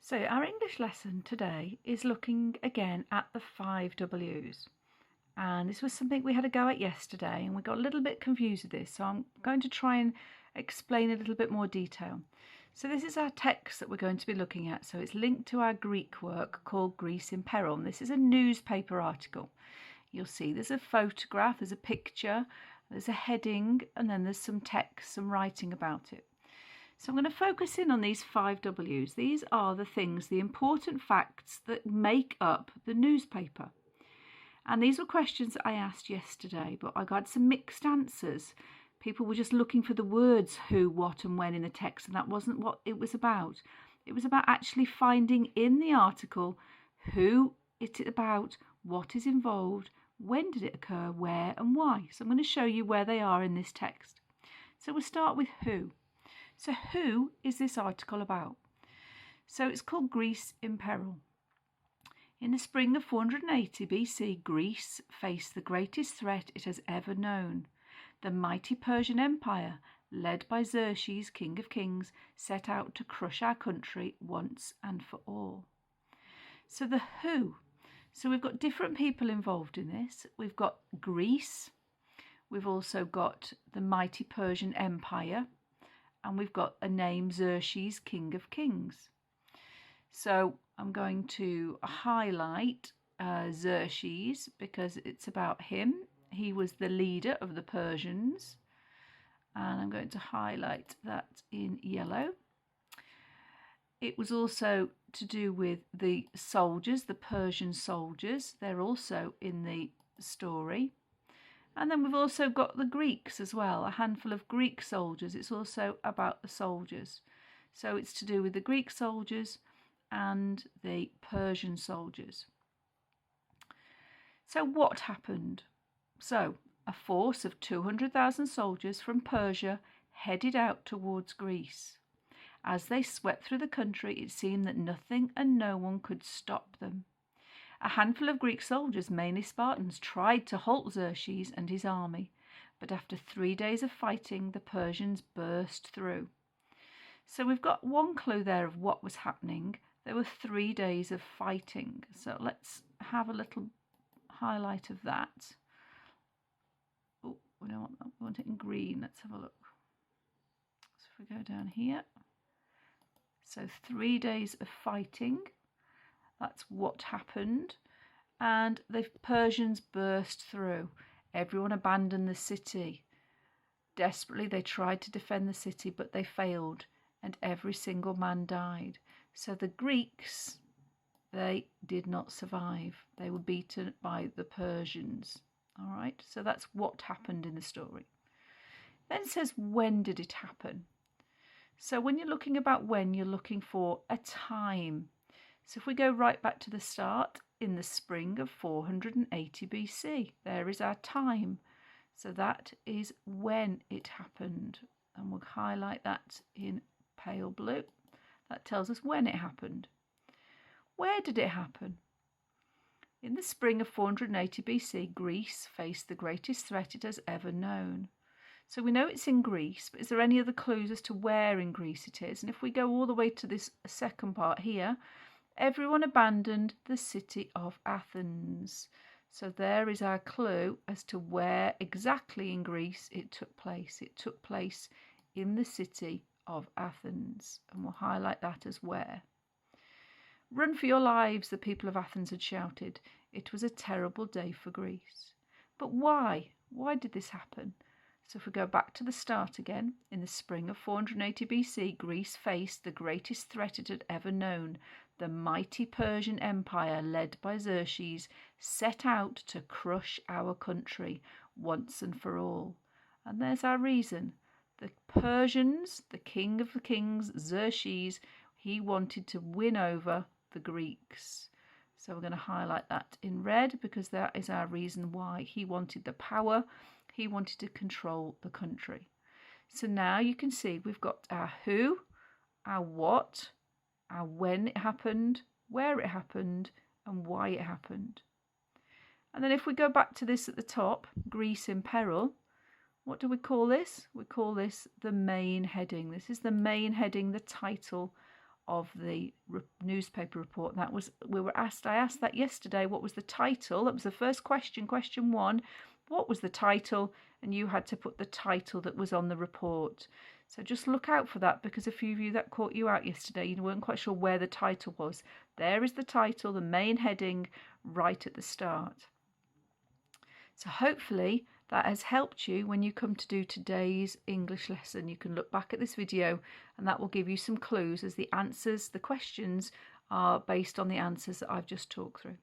So our English lesson today is looking again at the 5 W's. And this was something we had a go at yesterday and we got a little bit confused with this. So I'm going to try and explain a little bit more detail. So this is our text that we're going to be looking at. So it's linked to our Greek work called Greece in Peril. And this is a newspaper article. You'll see there's a photograph, there's a picture, there's a heading, and then there's some text, some writing about it. So I'm going to focus in on these 5 W's. These are the things, the important facts that make up the newspaper. And these were questions that I asked yesterday, but I got some mixed answers. People were just looking for the words who, what and when in the text, and that wasn't what it was about. It was about actually finding in the article who it's about, what is involved, when did it occur, where and why. So I'm going to show you where they are in this text. So we'll start with who. So who is this article about? So it's called Greece in Peril. In the spring of 480 BC, Greece faced the greatest threat it has ever known. The mighty Persian Empire, led by Xerxes, King of Kings, set out to crush our country once and for all. So the who. So we've got different people involved in this. We've got Greece. We've also got the mighty Persian Empire. And we've got a name, Xerxes, King of Kings. So I'm going to highlight Xerxes because it's about him. He was the leader of the Persians. And I'm going to highlight that in yellow. It was also to do with the soldiers, the Persian soldiers. They're also in the story. And then we've also got the Greeks as well, a handful of Greek soldiers. It's also about the soldiers. So it's to do with the Greek soldiers and the Persian soldiers. So what happened? So a force of 200,000 soldiers from Persia headed out towards Greece. As they swept through the country, it seemed that nothing and no one could stop them. A handful of Greek soldiers, mainly Spartans, tried to halt Xerxes and his army, but after 3 days of fighting, the Persians burst through. So we've got one clue there of what was happening. There were 3 days of fighting. So let's have a little highlight of that. Oh, we don't want that. We want it in green. Let's have a look. So if we go down here. So 3 days of fighting. That's what happened. And the Persians burst through. Everyone abandoned the city. Desperately, they tried to defend the city, but they failed, and every single man died. So the Greeks, they did not survive. They were beaten by the Persians. All right, so that's what happened in the story. Then it says, when did it happen? So when you're looking about when, you're looking for a time. So if we go right back to the start, in the spring of 480 BC, there is our time. So that is when it happened. And we'll highlight that in pale blue. That tells us when it happened. Where did it happen? In the spring of 480 BC, Greece faced the greatest threat it has ever known. So we know it's in Greece, but is there any other clues as to where in Greece it is? And if we go all the way to this second part here, everyone abandoned the city of Athens. So there is our clue as to where exactly in Greece it took place. It took place in the city of Athens. And we'll highlight that as where. Run for your lives, the people of Athens had shouted. It was a terrible day for Greece. But why? Why did this happen? So if we go back to the start again, in the spring of 480 BC, Greece faced the greatest threat it had ever known. The mighty Persian Empire, led by Xerxes, set out to crush our country once and for all. And there's our reason. The Persians, the king of the kings, Xerxes, he wanted to win over the Greeks. So we're going to highlight that in red because that is our reason why. He wanted the power. He wanted to control the country. So now you can see we've got our who, our what, our when it happened, where it happened, and why it happened. And then if we go back to this at the top, Greece in Peril, what do we call this? We call this the main heading. This is the main heading, the title of the newspaper report. That was, I asked that yesterday, what was the title? That was the first question, question 1. What was the title? And you had to put the title that was on the report. So just look out for that, because a few of you, that caught you out yesterday. You weren't quite sure where the title was. There is the title, the main heading, right at the start. So hopefully that has helped you when you come to do today's English lesson. You can look back at this video and that will give you some clues, as the answers, the questions are based on the answers that I've just talked through.